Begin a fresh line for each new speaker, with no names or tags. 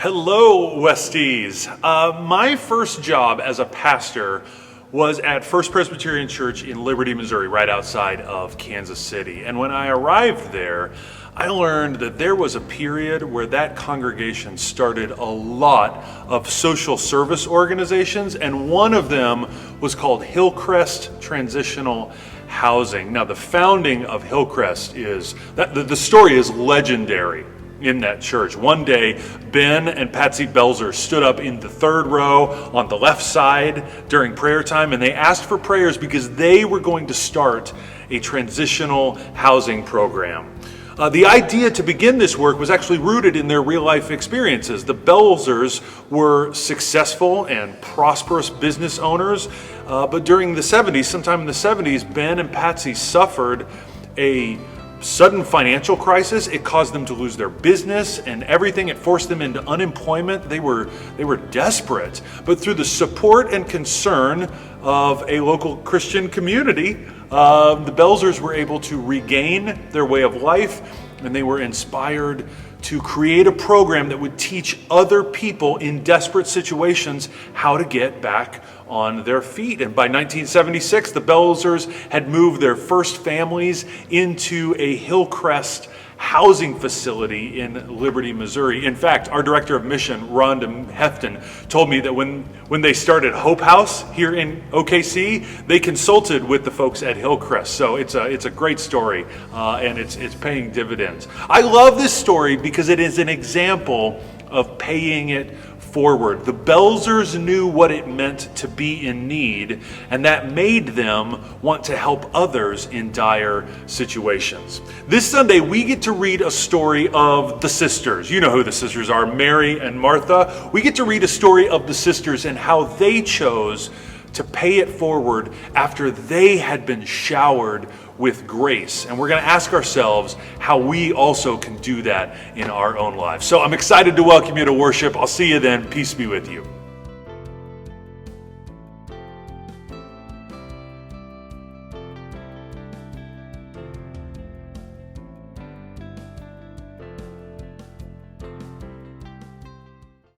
Hello, Westies. My first job as a pastor was at First Presbyterian Church in Liberty, Missouri, right outside of Kansas City. And when I arrived there, I learned that there was a period where that congregation started a lot of social service organizations, and one of them was called Hillcrest Transitional Housing. Now, the founding of Hillcrest the story is legendary in that church. One day, Ben and Patsy Belzer stood up in the third row on the left side during prayer time, and they asked for prayers because they were going to start a transitional housing program. The idea to begin this work was actually rooted in their real life experiences. The Belzers were successful and prosperous business owners, but during the 70s, sometime in the 70s, Ben and Patsy suffered a sudden financial crisis. It caused them to lose their business and everything. It forced them into unemployment. They were desperate. But through the support and concern of a local Christian community, the Belzers were able to regain their way of life, and they were inspired to create a program that would teach other people in desperate situations how to get back on their feet. And by 1976, the Belzers had moved their first families into a Hillcrest housing facility in Liberty, Missouri. In fact, our director of mission, Rhonda Hefton, told me that when they started Hope House here in OKC, they consulted with the folks at Hillcrest. So it's a great story, and it's paying dividends. I love this story because it is an example of paying it forward. The Belzers knew what it meant to be in need, and that made them want to help others in dire situations. This Sunday, we get to read a story of the sisters. You know who the sisters are, Mary and Martha. We get to read a story of the sisters and how they chose to pay it forward after they had been showered with grace. And we're going to ask ourselves how we also can do that in our own lives. So I'm excited to welcome you to worship. I'll see you then. Peace be with you.